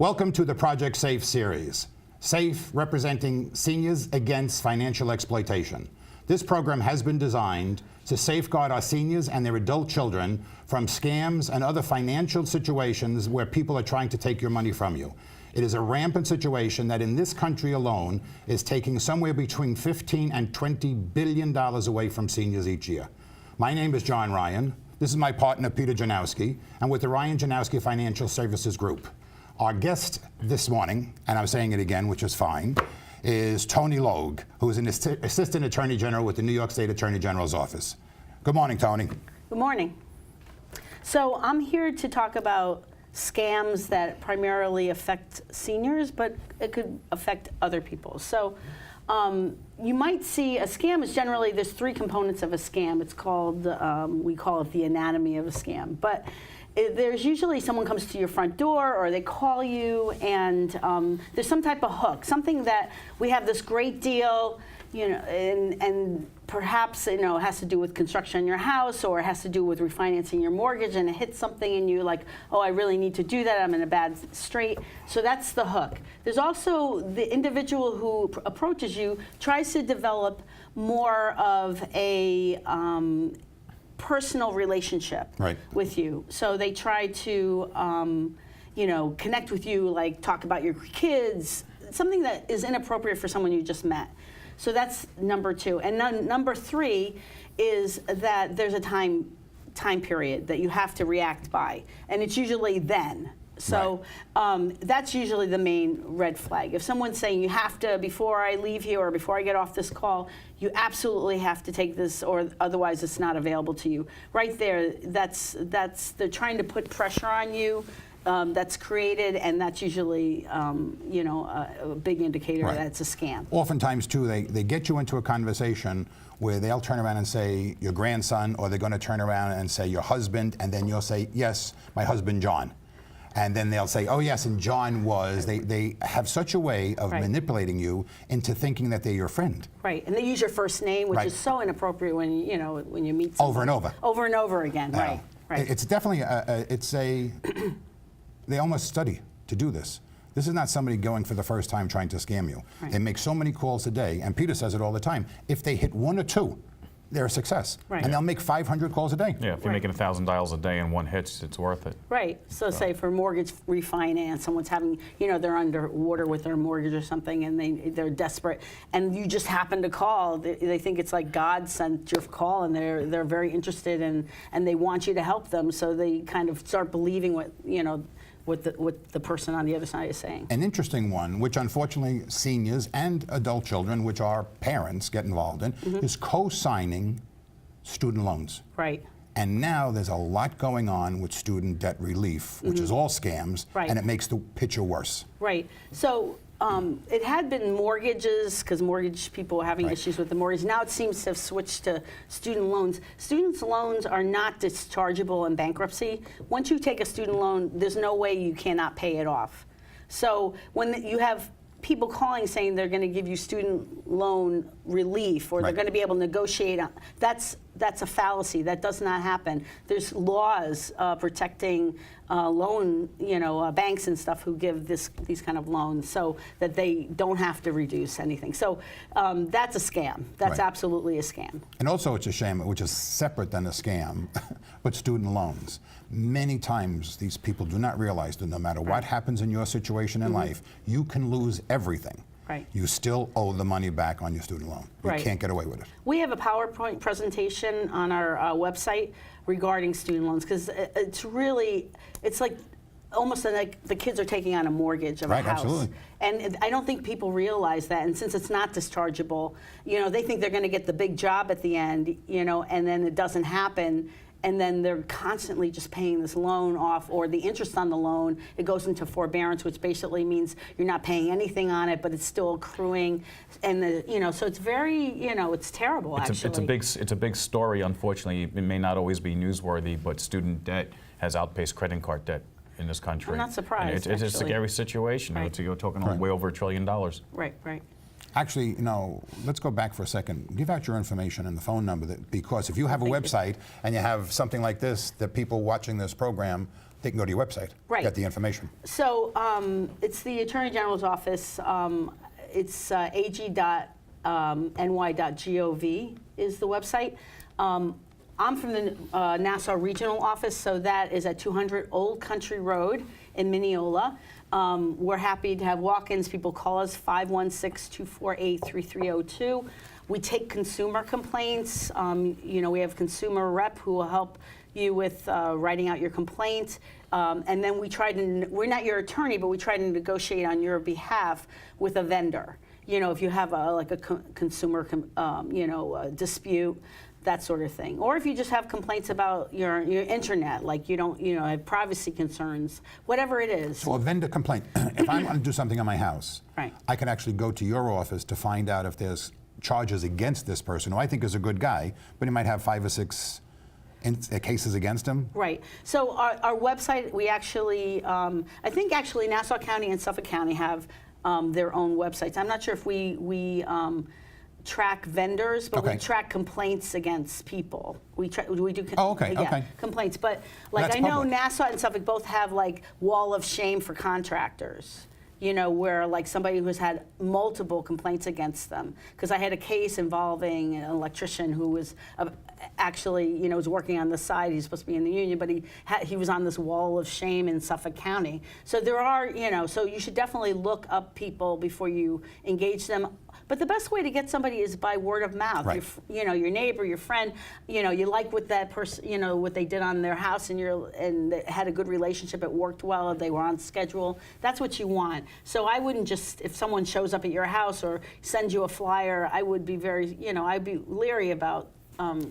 Welcome to the Project S.A.F.E series. S.A.F.E representing Seniors Against Financial Exploitation. This program has been designed to safeguard our seniors and their adult children from scams and other financial situations where people are trying to take your money from you. It is a rampant situation that in this country alone is taking somewhere between $15 and $20 billion away from seniors each year. My name is John Ryan. This is my partner, Peter Janowsky, and with the Ryan Janowsky Financial Services Group. Our guest this morning, and I'm saying it again, which is fine, is Toni Logue, who is an Assistant Attorney General with the New York State Attorney General's Office. Good morning, Toni. Good morning. So I'm here to talk about scams that primarily affect seniors, but it could affect other people. So you might see a scam is generally, there's three components of a scam. It's called, we call it the anatomy of a scam. But there's usually someone comes to your front door or they call you and there's some type of hook, something that we have this great deal, you know, and perhaps, you know, it has to do with construction in your house or it has to do with refinancing your mortgage, and it hits something in you like, oh, I really need to do that, I'm in a bad strait. So that's the hook. There's also the individual who approaches you, tries to develop more of a personal relationship with you. So they try to, you know, connect with you, like talk about your kids, something that is inappropriate for someone you just met. So that's number two. And number three is that there's a time period that you have to react by, and it's usually then. So that's usually the main red flag. If someone's saying you have to, before I leave here or before I get off this call, you absolutely have to take this or otherwise it's not available to you. Right there, they're trying to put pressure on you. That's created, and that's usually, you know, a big indicator that it's a scam. Oftentimes, too, they get you into a conversation where they'll turn around and say your grandson, or they're going to turn around and say your husband, and then you'll say, yes, my husband, John. And then they'll say, oh, yes, and John was. They have such a way of manipulating you into thinking that they're your friend. Right, and they use your first name, which is so inappropriate when you meet someone. Over and over. Over and over again, right. It's definitely, they almost study to do this. This is not somebody going for the first time trying to scam you. They make so many calls a day, and Peter says it all the time. If they hit one or two, they're a success. And they'll make 500 calls a day. Yeah, if you're making 1,000 dials a day and one hits, it's worth it. Right. So say for mortgage refinance, someone's having, you know, they're underwater with their mortgage or something, and they're desperate, and you just happen to call. They think it's like God sent your call, and they're very interested and they want you to help them. So they kind of start believing what, you know, what the person on the other side is saying. An interesting one, which unfortunately seniors and adult children, which our parents get involved in, is co-signing student loans. Right. And now there's a lot going on with student debt relief, which is all scams, and it makes the picture worse. Right. So it had been mortgages, because mortgage people were having issues with the mortgage. Now it seems to have switched to student loans. Students' loans are not dischargeable in bankruptcy. Once you take a student loan, there's no way you cannot pay it off. So when you have people calling saying they're going to give you student loan relief, or they're going to be able to negotiate on, that's a fallacy. That does not happen. There's laws protecting loan, you know, banks and stuff who give these kind of loans so that they don't have to reduce anything. So that's a scam. That's absolutely a scam. And also it's a shame, which is separate than a scam, but student loans. Many times these people do not realize that no matter what happens in your situation in life, you can lose everything. You still owe the money back on your student loan. You can't get away with it. We have a PowerPoint presentation on our website regarding student loans, because it's really, it's like almost like the kids are taking on a mortgage of a house. Absolutely. And I don't think people realize that, and since it's not dischargeable, you know, they think they're going to get the big job at the end, you know, and then it doesn't happen. And then they're constantly just paying this loan off, or the interest on the loan. It goes into forbearance, which basically means you're not paying anything on it, but it's still accruing. And you know, so it's very, you know, it's terrible. Actually, it's a big story. Unfortunately, it may not always be newsworthy, but student debt has outpaced credit card debt in this country. I'm not surprised. It's a scary situation. You're talking way over $1 trillion. Right. Actually, you know, let's go back for a second. Give out your information and the phone number, because if you have a website and you have something like this that people watching this program they can go to your website, Right. get the information. So it's the Attorney General's office. It's ag.ny.gov is the website. I'm from the Nassau Regional Office, so that is at 200 Old Country Road in Mineola. We're happy to have walk-ins. People call us 516-248-3302. We take consumer complaints. We have consumer rep who will help you with writing out your complaint. And then we're not your attorney, but we try to negotiate on your behalf with a vendor. If you have a consumer dispute, that sort of thing. Or if you just have complaints about your internet, like you don't, have privacy concerns, whatever it is. So a vendor complaint, if I'm going to do something on my house, Right. I can actually go to your office to find out if there's charges against this person, who I think is a good guy, but he might have 5 or 6 cases against him. Right. So our website, we actually, I think actually Nassau County and Suffolk County have their own websites. I'm not sure if we track vendors, but Okay. we track complaints against people. We do okay. complaints. But like That's I know public. Nassau and Suffolk both have like wall of shame for contractors. Where like somebody who's had multiple complaints against them. Because I had a case involving an electrician who was actually, was working on the side. He's supposed to be in the union, but he was on this wall of shame in Suffolk County. So there are, so you should definitely look up people before you engage them. But the best way to get somebody is by word of mouth. Right. Your neighbor, your friend, you like what that person, what they did on their house, and they had a good relationship. It worked well. They were on schedule. That's what you want. So I wouldn't just, if someone shows up at your house or sends you a flyer, I would be very, I'd be leery about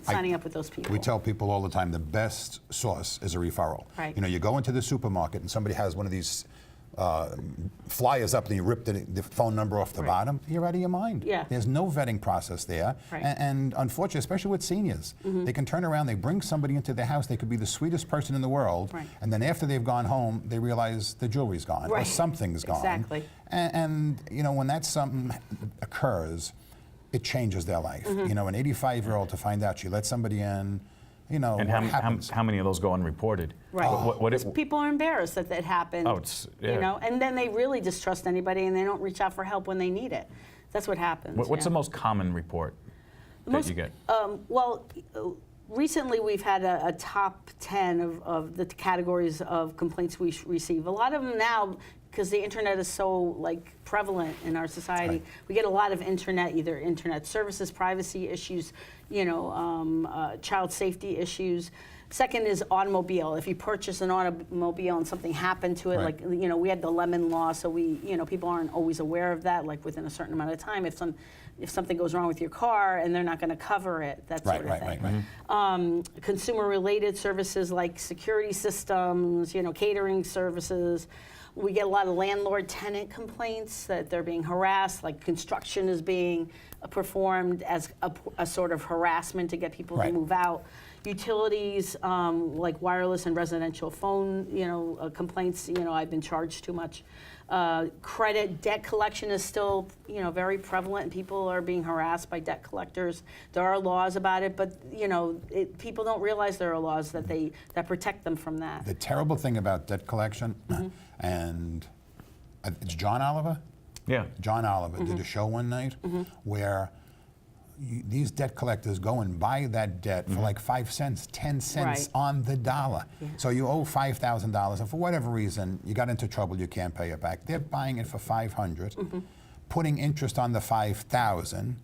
signing up with those people. We tell people all the time the best source is a referral. Right. You go into the supermarket and somebody has one of these flyers up and you rip the phone number off the Right. bottom, you're out of your mind. Yeah. There's no vetting process there. Right. And unfortunately, especially with seniors, they can turn around, they bring somebody into their house, they could be the sweetest person in the world, Right. and then after they've gone home, they realize the jewelry's gone or Right. something's gone. Exactly. And when that something occurs, it changes their life. An 85-year-old to find out she let somebody in, And what happens? how many of those go unreported? Right. What Because people are embarrassed that that happened. Oh, it's- yeah. And then they really distrust anybody and they don't reach out for help when they need it. That's what happens. What's yeah. the most common report that you get? Recently we've had a top 10 of the categories of complaints we receive. A lot of them now, because the internet is so prevalent in our society, Right. we get a lot of either internet services, privacy issues, child safety issues. Second is automobile. If you purchase an automobile and something happened to it, Right. we had the lemon law, so people aren't always aware of that. Within a certain amount of time, if something goes wrong with your car and they're not going to cover it, that sort of thing. Right. Consumer-related services like security systems, catering services. We get a lot of landlord-tenant complaints that they're being harassed, like construction is being performed as a sort of harassment to get people to Right. move out. Utilities, like wireless and residential phone, complaints, I've been charged too much. Credit, debt collection is still, very prevalent, and people are being harassed by debt collectors. There are laws about it, but, people don't realize there are laws that protect them from that. The terrible thing about debt collection, and it's John Oliver? Yeah. John Oliver did a show one night where these debt collectors go and buy that debt for like 5 cents, 10 cents Right. on the dollar. So you owe $5,000, and for whatever reason, you got into trouble, you can't pay it back. They're buying it for $500, putting interest on the $5,000,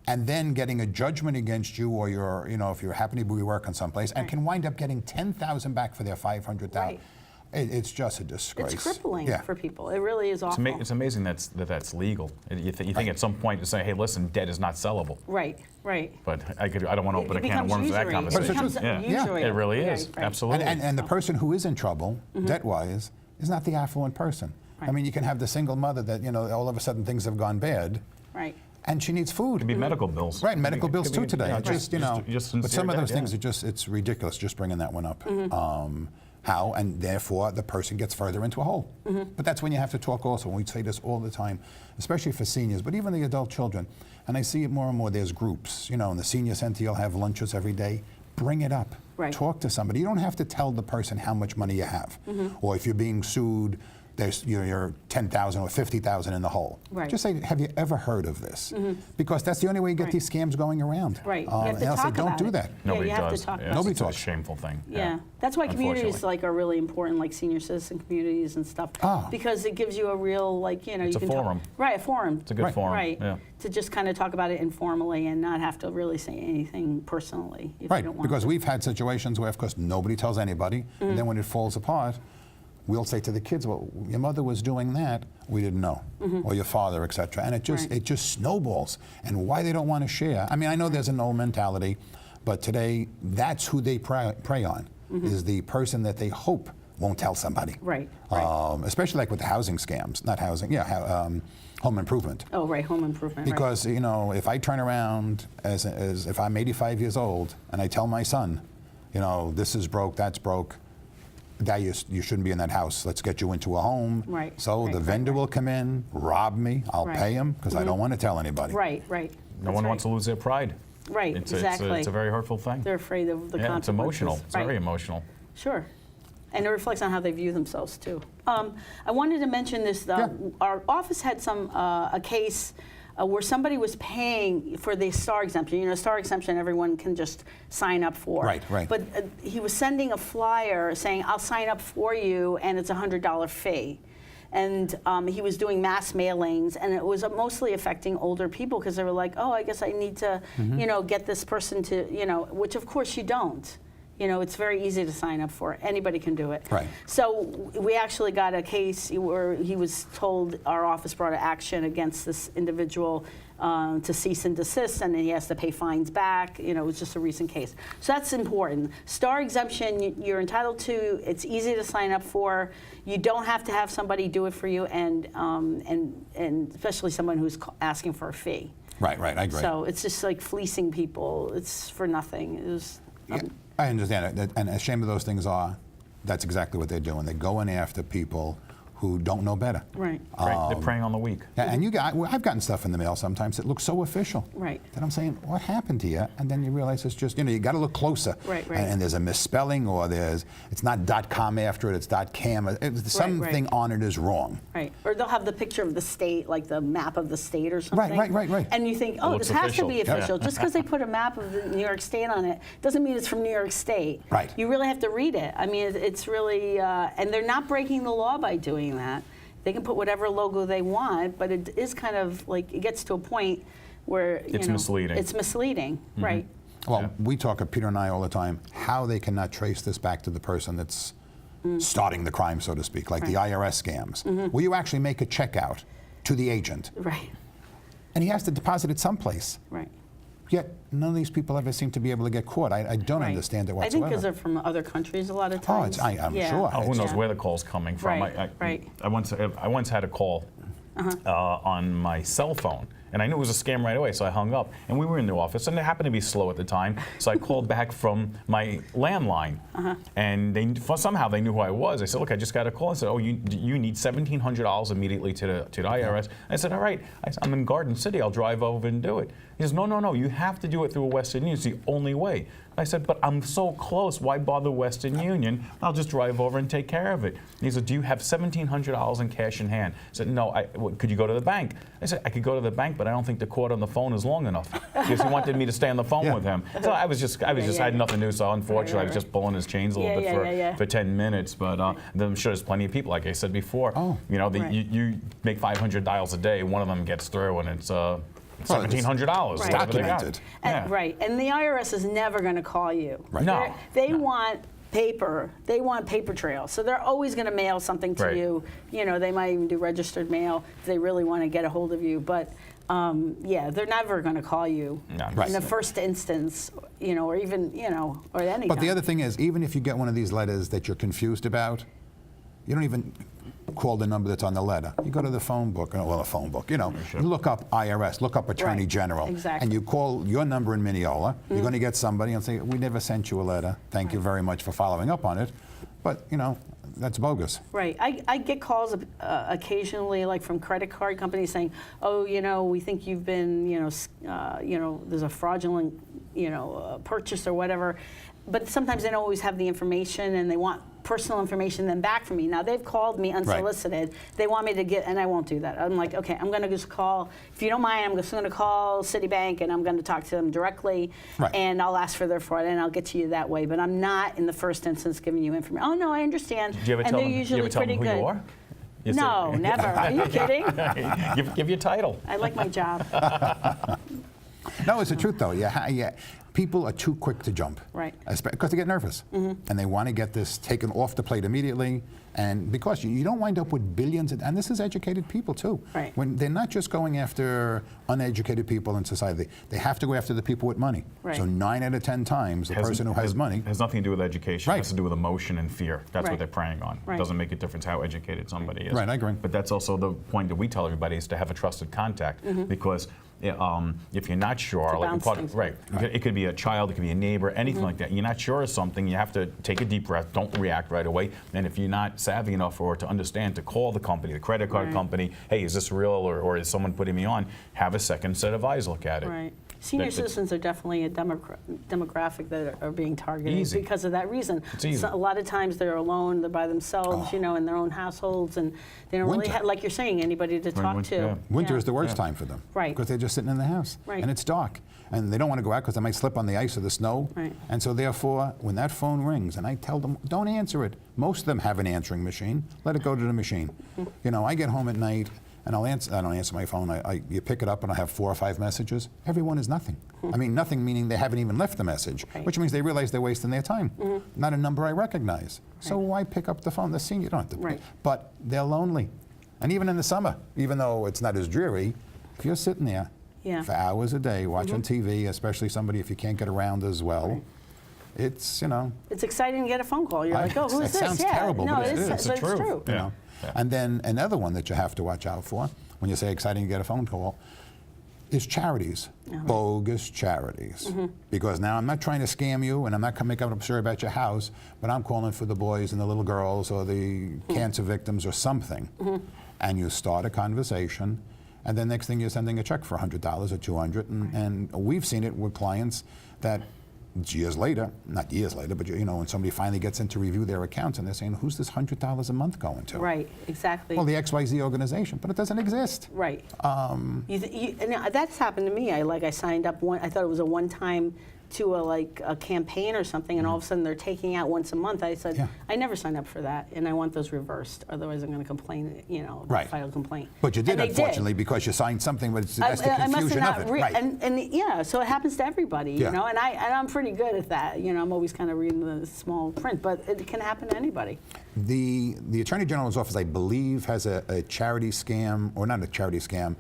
and then getting a judgment against you, or if you're happen to be working someplace, and can wind up getting $10,000 back for their $500,000. Right. It's just a disgrace. It's crippling Yeah. for people. It really is awful. It's amazing that's legal. You think at some point to say, hey, listen, debt is not sellable. Right, right. But I don't want to open It a can of becomes worms with that usury. conversation. It becomes Yeah. usury. It really is. Right, right. Absolutely. And the person who is in trouble, debt-wise, is not the affluent person. I Right. mean, you can have the single mother that, all of a sudden things have gone bad, Right. and she needs food. Could be medical bills. Right, medical bills Could be, too today. yeah, It's just, but sincere some of those debt, things yeah. are it's ridiculous just bringing that one up. How, and therefore the person gets further into a hole. But that's when you have to talk also, and we say this all the time, especially for seniors, but even the adult children. And I see it more and more, there's groups, in the senior center you'll have lunches every day. bring it up. Right. Talk to somebody. You don't have to tell the person how much money you have, or if you're being sued, you're 10,000 or 50,000 in the hole. Right. Just say, have you ever heard of this? Because that's the only way you get these scams going around. Right. You have And to they'll say, talk don't about do it. that. Nobody you have does. to talk Yeah, about Nobody it's talks. a shameful thing. Yeah, that's why communities Unfortunately. are really important, like senior citizen communities and stuff, because it gives you a real It's you a can forum. Right, a forum. It's a good forum. Right, Yeah. to just kind of talk about it informally and not have to really say anything personally if you Right, don't want because to. we've had situations where, of course, nobody tells anybody, and then when it falls apart, we'll say to the kids, well, your mother was doing that, we didn't know, or your father, etc. And it Right. just snowballs. And why they don't want to share, I mean, I know there's an old mentality, but today, that's who they prey on, is the person that they hope won't tell somebody. Right, Especially like with the housing scams, not housing, home improvement. Oh, right, home improvement. Because, you know, if I turn around as if I'm 85 years old and I tell my son, you know, this is broke, that's broke, Dad, you shouldn't be in that house. Let's get you into a home. Right, So right, the right, vendor right. will come in, rob me, I'll Right. pay him because I don't want to tell anybody. Right, right. No one wants to lose their pride. Right, It's exactly. a very hurtful thing. They're afraid of the Yeah, consequences. it's emotional. It's Right. very emotional. Sure. And it reflects on how they view themselves, too. I wanted to mention this, though. Yeah. Our office had a case where somebody was paying for the STAR exemption. You know, STAR exemption, everyone can just sign up for. Right, right. But he was sending a flyer saying, I'll sign up for you, and it's a $100 fee. And he was doing mass mailings, and it was mostly affecting older people because they were like, oh, I guess I need to, you know, get this person to, you know, which of course you don't. You know, it's very easy to sign up for. Anybody can do it. Right. So we actually got a case where he was told our office brought an action against this individual to cease and desist, and then he has to pay fines back. You know, it was just a recent case. So that's important. STAR exemption, you're entitled to. It's easy to sign up for. You don't have to have somebody do it for you, and especially someone who's asking for a fee. Right, I agree. So it's just like fleecing people. It's for nothing. It was, Yeah, I understand it. And as shame of those things are, that's exactly what they're doing. They're going after people who don't know better. right. They're preying on the weak. Yeah, and I've gotten stuff in the mail sometimes that looks so official. Right. That I'm saying, what happened to you? And then you realize it's just, you know, you got to look closer. Right. And there's a misspelling, or it's not .com after it, it's .cam. Something on it is wrong. Right. Or they'll have the picture of the state, like the map of the state or something. Right. And you think, oh, looks this has to be official. official. Just because they put a map of the New York State on it doesn't mean it's from New York State. Right. You really have to read it. I mean, it's really, and they're not breaking the law by doing that. They can put whatever logo they want, but it is kind of like, it gets to a point where, It's misleading. It's misleading, right. Well, we talk, Peter and I, all the time, how they cannot trace this back to the person that's starting the crime, so to speak, like the IRS scams, where you actually make a check out to the agent, Right, and he has to deposit it someplace. right. Yet none of these people ever seem to be able to get caught. I don't Right. understand it I whatsoever. think because they're from other countries a lot of Oh, times. I'm Yeah. sure. Oh, who knows Yeah. where the call's coming from? Right, right. I once had a call on my cell phone, and I knew it was a scam right away, so I hung up. And we were in the office, and it happened to be slow at the time, so I called back from my landline. And somehow they knew who I was. I said, look, I just got a call. I said, oh, you need $1,700 immediately to the IRS. I said, all right. I'm in Garden City. I'll drive over and do it. He says, no, you have to do it through a Western Union. It's the only way. I said, but I'm so close. Why bother Western Union? I'll just drive over and take care of it. He said, do you have $1,700 in cash in hand? I said, no. Could you go to the bank? I said, I could go to the bank, but I don't think the cord on the phone is long enough, because he wanted me to stay on the phone with him. So I had nothing to do. So unfortunately, I was just pulling his chains a little bit for 10 minutes. But I'm sure there's plenty of people, like I said before. You know, you make 500 dials a day. One of them gets through, and it's $1,700. Right. Documented. Right, and the IRS is never going to call you. Right. No. They want paper. They want paper trail. So they're always going to mail something to Right. you. You know, they might even do registered mail if they really want to get a hold of you. But yeah, they're never going to call you No. in Right. the first instance, you know, or even, you know, or any But the time. other thing is, even if you get one of these letters that you're confused about, you don't even call the number that's on the letter. You go to the phone book, you know, you look up IRS, look up Attorney Right, General, exactly. and you call your number in Mineola. You're going to get somebody and say, we never sent you a letter. Thank you very much for following up on it. But, you know, that's bogus. Right. I get calls occasionally, like from credit card companies saying, oh, you know, we think you've been, you know, there's a fraudulent purchase or whatever. But sometimes they don't always have the information, and they want personal information then back from me. Now, they've called me unsolicited. Right. They want me to get, and I won't do that. I'm like, okay, I'm going to just call. If you don't mind, I'm just going to call Citibank, and I'm going to talk to them directly, and I'll ask for their fraud, and I'll get to you that way. But I'm not, in the first instance, giving you information. Oh, no, I understand. Do you ever tell them, who you are? No, never. Are you kidding? Give your title. I like my job. No, it's the truth, though. Yeah. People are too quick to jump, because they get nervous, and they want to get this taken off the plate immediately. And because you don't wind up with billions, and this is educated people too. Right. When they're not just going after uneducated people in society, they have to go after the people with money. Right. So 9 out of 10 times, the person who has money has nothing to do with education. It has to do with emotion and fear. That's what they're preying on. Right. It doesn't make a difference how educated somebody is. Right, I agree. But that's also the point that we tell everybody is to have a trusted contact, because if you're not sure, it could be a child, it could be a neighbor, anything like that. You're not sure of something, you have to take a deep breath, don't react right away. And if you're not savvy enough or to understand, to call the company, the credit card company, hey, is this real, or is someone putting me on? Have a second set of eyes look at it. Right. Senior citizens are definitely a demographic that are being targeted because of that reason. It's easy. So a lot of times they're alone, they're by themselves, in their own households, and they don't really have, like you're saying, anybody to talk to. Yeah. Winter is the worst time for them. Right. Because they're just sitting in the house. Right. And it's dark. And they don't want to go out because they might slip on the ice or the snow. Right. And so therefore, when that phone rings, and I tell them, don't answer it. Most of them have an answering machine. Let it go to the machine. I get home at night, and I don't answer my phone. You pick it up, and I have 4 or 5 messages. Every one is nothing. I mean, nothing meaning they haven't even left the message, which means they realize they're wasting their time. Not a number I recognize. So why pick up the phone? The senior, you don't have to pick. But they're lonely. And even in the summer, even though it's not as dreary, if you're sitting there for hours a day watching TV, especially somebody if you can't get around as well, it's, It's exciting to get a phone call. You're like, oh, who is this? It sounds terrible, no, but it is. It's true. Yeah. And then another one that you have to watch out for when you say exciting to get a phone call is charities, bogus charities. Because now I'm not trying to scam you, and I'm not making up a story about your house, but I'm calling for the boys and the little girls or the cancer victims or something. And you start a conversation, and then next thing you're sending a check for $100 or $200, and we've seen it with clients that years later, not years later, but when somebody finally gets in to review their accounts and they're saying, who's this $100 a month going to? Right, exactly. Well, the XYZ organization, but it doesn't exist. Right. And that's happened to me. I signed up I thought it was a one-time to a campaign or something, and all of a sudden they're taking out once a month. I said, I never signed up for that, and I want those reversed. Otherwise, I'm going to complain. File a complaint. But you did, unfortunately, because you signed something, but that's the confusion of it. So it happens to everybody, and I'm pretty good at that. I'm always kind of reading the small print, but it can happen to anybody. The Attorney General's office, I believe, has a charity scam, or not a charity scam.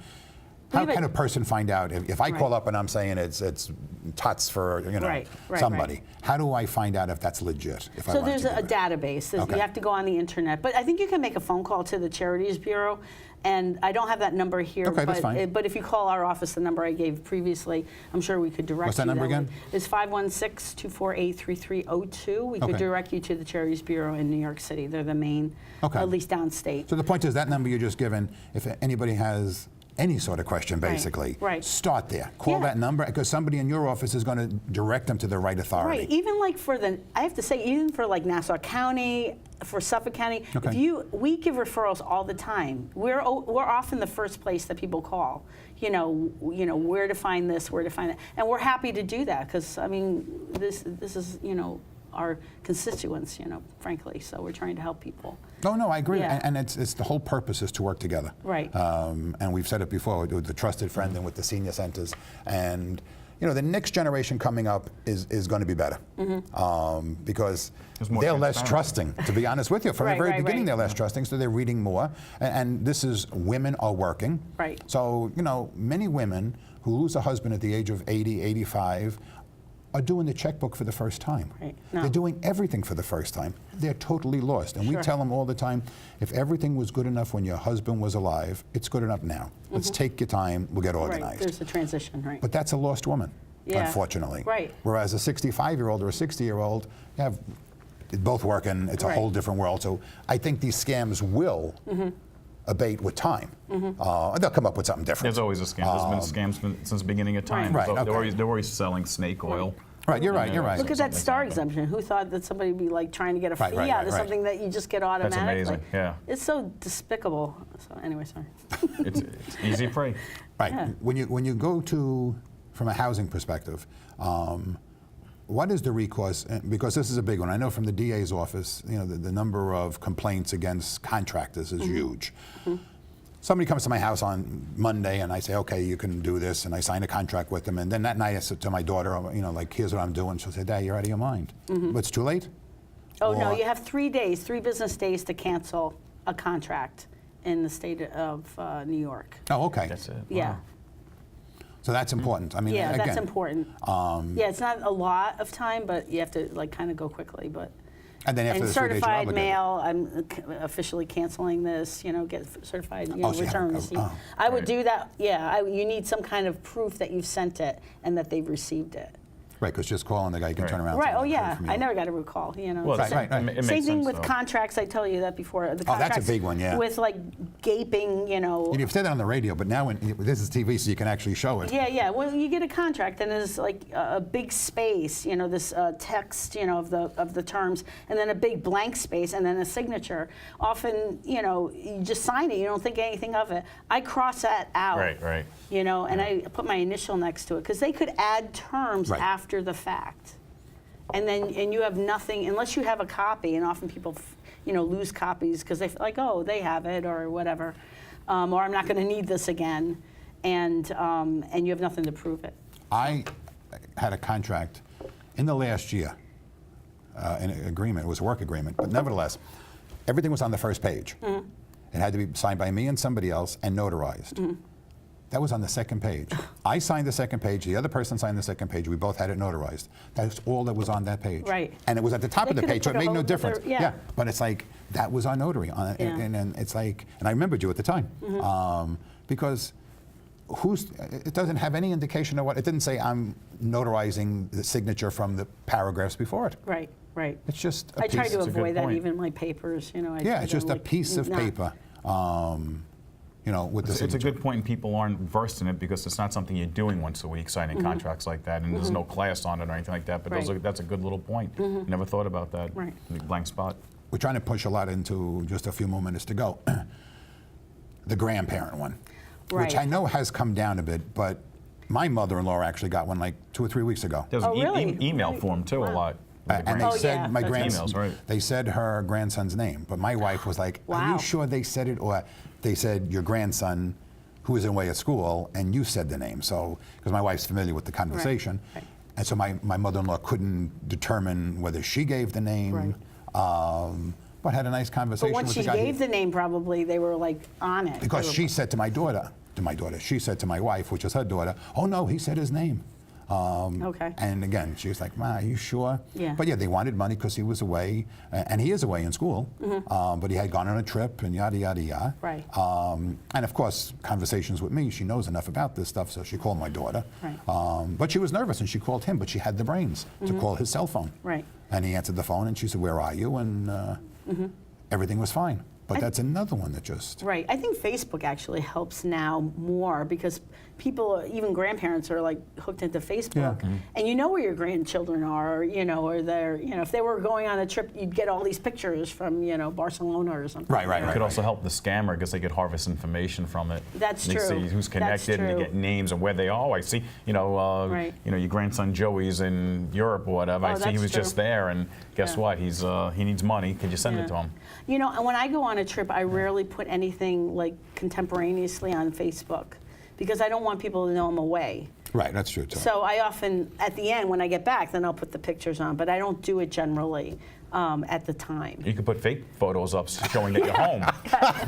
How can a person find out if I call up and I'm saying it's tots for somebody? How do I find out if that's legit? So there's a database. You have to go on the internet, but I think you can make a phone call to the Charities Bureau, and I don't have that number here. Okay, that's fine. But if you call our office, the number I gave previously, I'm sure we could direct you. What's that number again? It's 516-248-3302. We could direct you to the Charities Bureau in New York City. They're the main, at least downstate. So the point is that number you just given, if anybody has any sort of question, basically, start there. Call that number, because somebody in your office is going to direct them to the right authority. Right. Even I have to say, even for Nassau County, for Suffolk County, we give referrals all the time. We're often the first place that people call. Where to find this, where to find that, and we're happy to do that because this is our constituents, frankly. So we're trying to help people. No, I agree. Yeah. And it's the whole purpose is to work together. Right. And we've said it before with the trusted friend and with the senior centers. And the next generation coming up is going to be better because they're less trusting, to be honest with you. From the very beginning, they're less trusting, so they're reading more. And this is women are working. Right. So, many women who lose a husband at the age of 80, 85 are doing the checkbook for the first time. Right. No. They're doing everything for the first time. They're totally lost. And we tell them all the time, if everything was good enough when your husband was alive, it's good enough now. Let's take your time, we'll get organized. Right. There's a transition, right. But that's a lost woman, unfortunately. Right. Whereas a 65-year-old or a 60-year-old, you have both working, it's a whole different world. So I think these scams will abate with time. They'll come up with something different. There's always a scam. There's been scams since the beginning of time. Right, So okay. they're always selling snake oil. Right, you're right, you're right. Look at that Something star like that. exemption. Who thought that somebody would be like trying to get a fee Right, out of right. something that you just get automatically? amazing, yeah. It's so despicable. So anyway, sorry. It's easy free. Right. Yeah. When you go to, from a housing perspective, what is the recourse? Because this is a big one. I know from the DA's office, you know, the number of complaints against contractors is huge. Somebody comes to my house on Monday and I say, okay, you can do this, and I sign a contract with them. And then that night I said to my daughter, you know, like, here's what I'm doing. She'll say, Dad, you're out of your mind. But it's too late? Oh, no, Or- you have 3 days, 3 business days to cancel a contract in the state of New York. Oh, okay. That's it. Yeah. Wow. So that's important. I mean, Yeah, again, that's important. Yeah, it's not a lot of time, but you have to like kind of go quickly. But and then after and the 3 days, you're certified obligated. mail, I'm officially canceling this. You know, get certified. You know, so you have- return receipt. oh, I would right. do that. Yeah, you need some kind of proof that you've sent it and that they've received it. Right, because just calling the guy, you can turn around. and Right. say, Oh "I heard yeah, from I you." never got a recall. You know. Well, It's Right, right, right. It makes Same thing sense, with though. contracts. I tell you that before. The Oh, that's a contracts big one, yeah. With like gaping, you know. And you've said that on the radio, but now this is TV, so you can actually show it. Yeah, yeah. Well, you get a contract, and there's like a big space, you know, this text, you know, of the terms, and then a big blank space, and then a signature. Often, you know, you just sign it. You don't think anything of it. I cross that out. Right, right. You know, and I put my initial next to it because they could add terms Right. after the fact, and you have nothing unless you have a copy. And often people, you know, lose copies because they feel like, oh, they have it or whatever, or I'm not going to need this again, and you have nothing to prove it. I had a contract in the last year, an agreement. It was a work agreement, but nevertheless, everything was on the first page. It had to be signed by me and somebody else and notarized. That was on the second page. I signed the second page. The other person signed the second page. We both had it notarized. That's all that was on that page. Right. And it was at the top They of the could've page, so it put a made no whole other- difference. yeah. But it's like that was our notary, Yeah. and it's like, and I remembered you at the time because. It doesn't have any indication of what, it didn't say I'm notarizing the signature from the paragraphs before it. Right, right. It's just a I try piece. to It's a good avoid that point. even in my papers, you know. I Yeah, try it's to, just a like, piece of not- paper, you know, with the It's a signature. good point. People aren't versed in it because it's not something you're doing once a week, signing contracts like that, and there's no class on it or anything like that. But Right. that's a good little point. Never thought about that. Right. The blank spot. We're trying to push a lot into just a few more minutes to go. The grandparent one, which Right. I know has come down a bit, but my mother-in-law actually got one like 2 or 3 weeks ago. There's Oh, an really? email Right. form too a Wow. lot. with the And they grant. Oh, said yeah, my that's grandson. emails, right. They said her grandson's name, but my wife was like, "Are Wow. you sure they said it?" Or they said your grandson, who was away at school, and you said the name. So because my wife's familiar with the conversation, right. and so my mother-in-law couldn't determine whether she gave the name, but had a nice conversation But once with she the guy. gave the name, probably they were like on it. Because They were- she said to my daughter, she said to my wife, which is her daughter, "Oh no, he said his name." Okay. And again, she was like, "Ma, are you sure?" Yeah. But yeah, they wanted money because he was away, and he is away in school, but he had gone on a trip and yada, yada, yada. Right. And of course, conversations with me, she knows enough about this stuff, so she called my daughter. Right. But she was nervous, and she called him, but she had the brains to call his cell phone. Right. And he answered the phone, and she said, "Where are you?" And everything was fine. But that's another one that just... Right. I think Facebook actually helps now more because people, even grandparents, are like hooked into Facebook, and you know where your grandchildren are, you know, or they're, you know, if they were going on a trip, you'd get all these pictures from, you know, Barcelona or something. Right, right, It right. could also help the scammer because they could harvest information from it. That's they true. see who's That's connected and true. they get names and where they are. Oh, I see, Right. your grandson Joey's in Europe or whatever. Oh, I see he that's was just true. there, and guess Yeah. what? He needs money. Could you send it to him? You know, and when I go on a trip, I rarely put anything like contemporaneously on Facebook because I don't want people to know I'm away. Right, that's true, too. So I often, at the end, when I get back, then I'll put the pictures on, but I don't do it generally at the time. You could put fake photos up showing that you're home,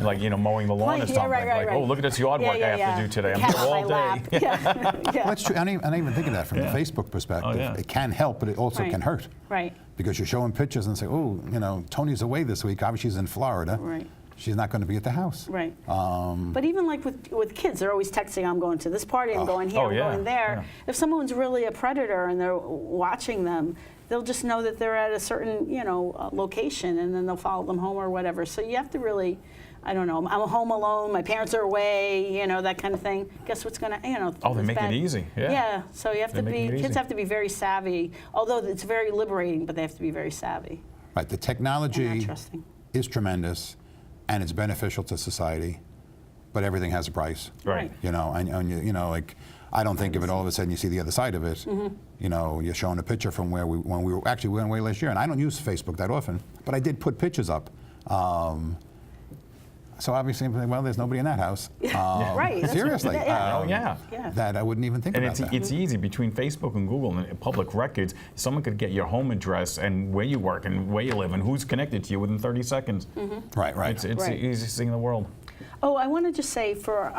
like mowing the lawn or Yeah, something. right, Like, oh, look at this yard work I have to do today. I'm here all day. Yeah. Well, that's true. I didn't even think of that from the Facebook perspective. Oh, yeah. It can help, but it also Right. can hurt. Right. Because you're showing pictures and say, "Oh, Toni's away this week. Obviously, she's in Florida. Right. She's not going to be at the house." Right. But even like with kids, they're always texting, "I'm going to this party, I'm going here, Oh, I'm yeah, going there." yeah. If someone's really a predator and they're watching them, they'll just know that they're at a certain, location, and then they'll follow them home or whatever. So you have to really, I don't know, I'm home alone, my parents are away, you know, that kind of thing. Guess what's going to, you know. Oh, they it's make bad. it easy. Yeah. Yeah, so you have They to make be, it kids easy. have to be very savvy, although it's very liberating, but they have to be very savvy Right. The and technology not trusting. is tremendous, and it's beneficial to society, but everything has a price. Right. You know, and you know, like, I don't think of it all of a sudden you see the other side of it. You know, you're showing a picture from where we went away last year, and I don't use Facebook that often, but I did put pictures up. So obviously, well, there's nobody in that house. Right. that's Seriously. what- yeah. Oh, yeah. Yeah. That I wouldn't even think And about that. it's easy between Facebook and Google and public records. Someone could get your home address and where you work and where you live and who's connected to you within 30 seconds. Right, right. It's Right. the easiest thing in the world. Oh, I want to just say for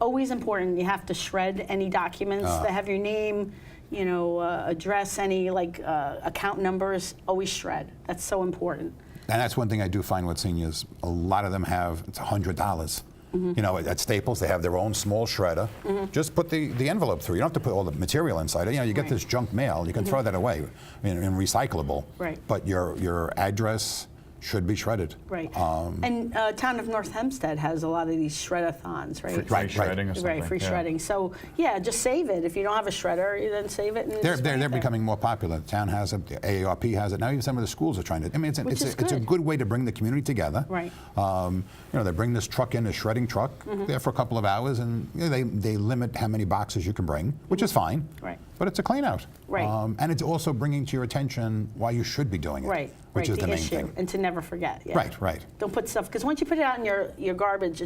always important, you have to shred any documents that have your name, you know, address, any like account numbers. Always shred. That's so important. And that's one thing I do find with seniors. A lot of them have, it's $100. You know, at Staples, they have their own small shredder. Just put the envelope through. You don't have to put all the material inside it. You know, you get Right. this junk mail, you can throw that away in recyclable. Right. But your address should be shredded. Right. And town of North Hempstead has a lot of these shred-a-thons, right? Free Right, shredding or something. Right, free yeah. shredding. So yeah, just save it. If you don't have a shredder, you then save it. And They're just bring it there. becoming more popular. The town has it, the AARP has it. Now even some of the schools are trying to. I mean, Which is it's a good. good way to bring the community together. Right. You know, they bring this truck in, a shredding truck, there for a couple of hours, and you know, they limit how many boxes you can bring, which is fine. Right. But it's a clean out. Right. And it's also bringing to your attention why you should be doing it. Right. Which right. is the main issue, thing. and to never forget. Yeah. Right, right. Don't put stuff because once you put it out in your garbage,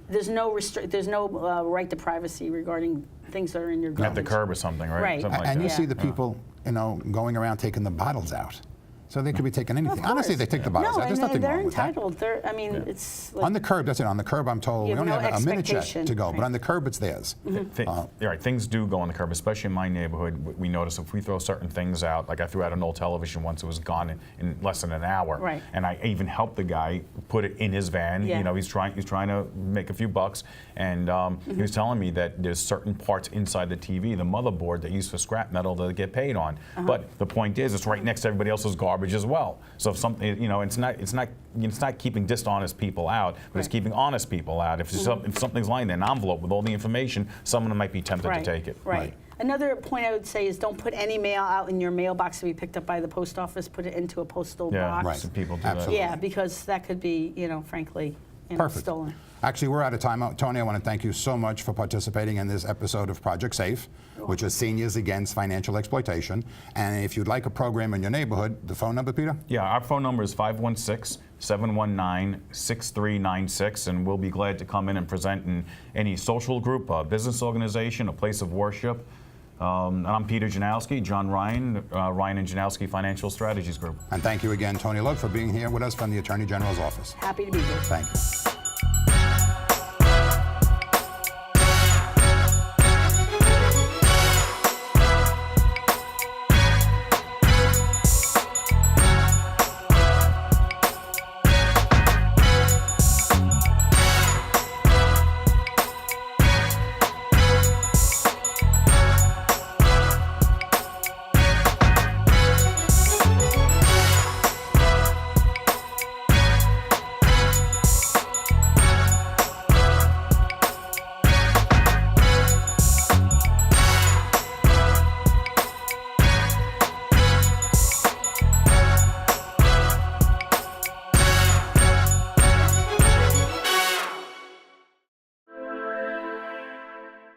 there's no right to privacy regarding things that are in your At garbage. the curb or something, right? Right. Something like And that. you see Yeah. the people, you know, going around taking the bottles out. So they could be taking anything. Of Honestly, course. they take the bottles no, out. There's and nothing they're wrong with that. entitled. I mean, it's like, On the curb, that's it. On the curb, I'm told, You we have only no have a minute yet expectation. to go, but Right. on the curb, it's theirs. You're right, things do go on the curb, especially in my neighborhood. We notice if we throw certain things out, like I threw out an old television once, it was gone in less than an hour. Right. And I even helped the guy put it in his van. Yeah. You know, he's trying to make a few bucks, and he was telling me that there's certain parts inside the TV, the motherboard, they use for scrap metal that they get paid on. But the point is, it's right next to everybody else's garbage as well. So if something, you know, it's not keeping dishonest people out, but it's Right. keeping honest people out. If something's lying in an envelope with all the information, someone might be tempted right, to take it. Right. Right. Another point I would say is don't put any mail out in your mailbox to be picked up by the post office. Put it into a postal Yeah, box. Right. some people do Absolutely. Yeah, because that could be, you know, frankly, Perfect. stolen. Actually, we're out of time. Tony, I want to thank you so much for participating in this episode of Project SAFE, which is Seniors Against Financial Exploitation. And if you'd like a program in your neighborhood, the phone number, Peter? Yeah, our phone number is 516-719-6396, and we'll be glad to come in and present in any social group, a business organization, a place of worship. And I'm Peter Janowsky, John Ryan, Ryan and Janowsky Financial Strategies Group. And thank you again, Toni Logue, for being here with us from the Attorney General's office. Happy to be here. Thank you.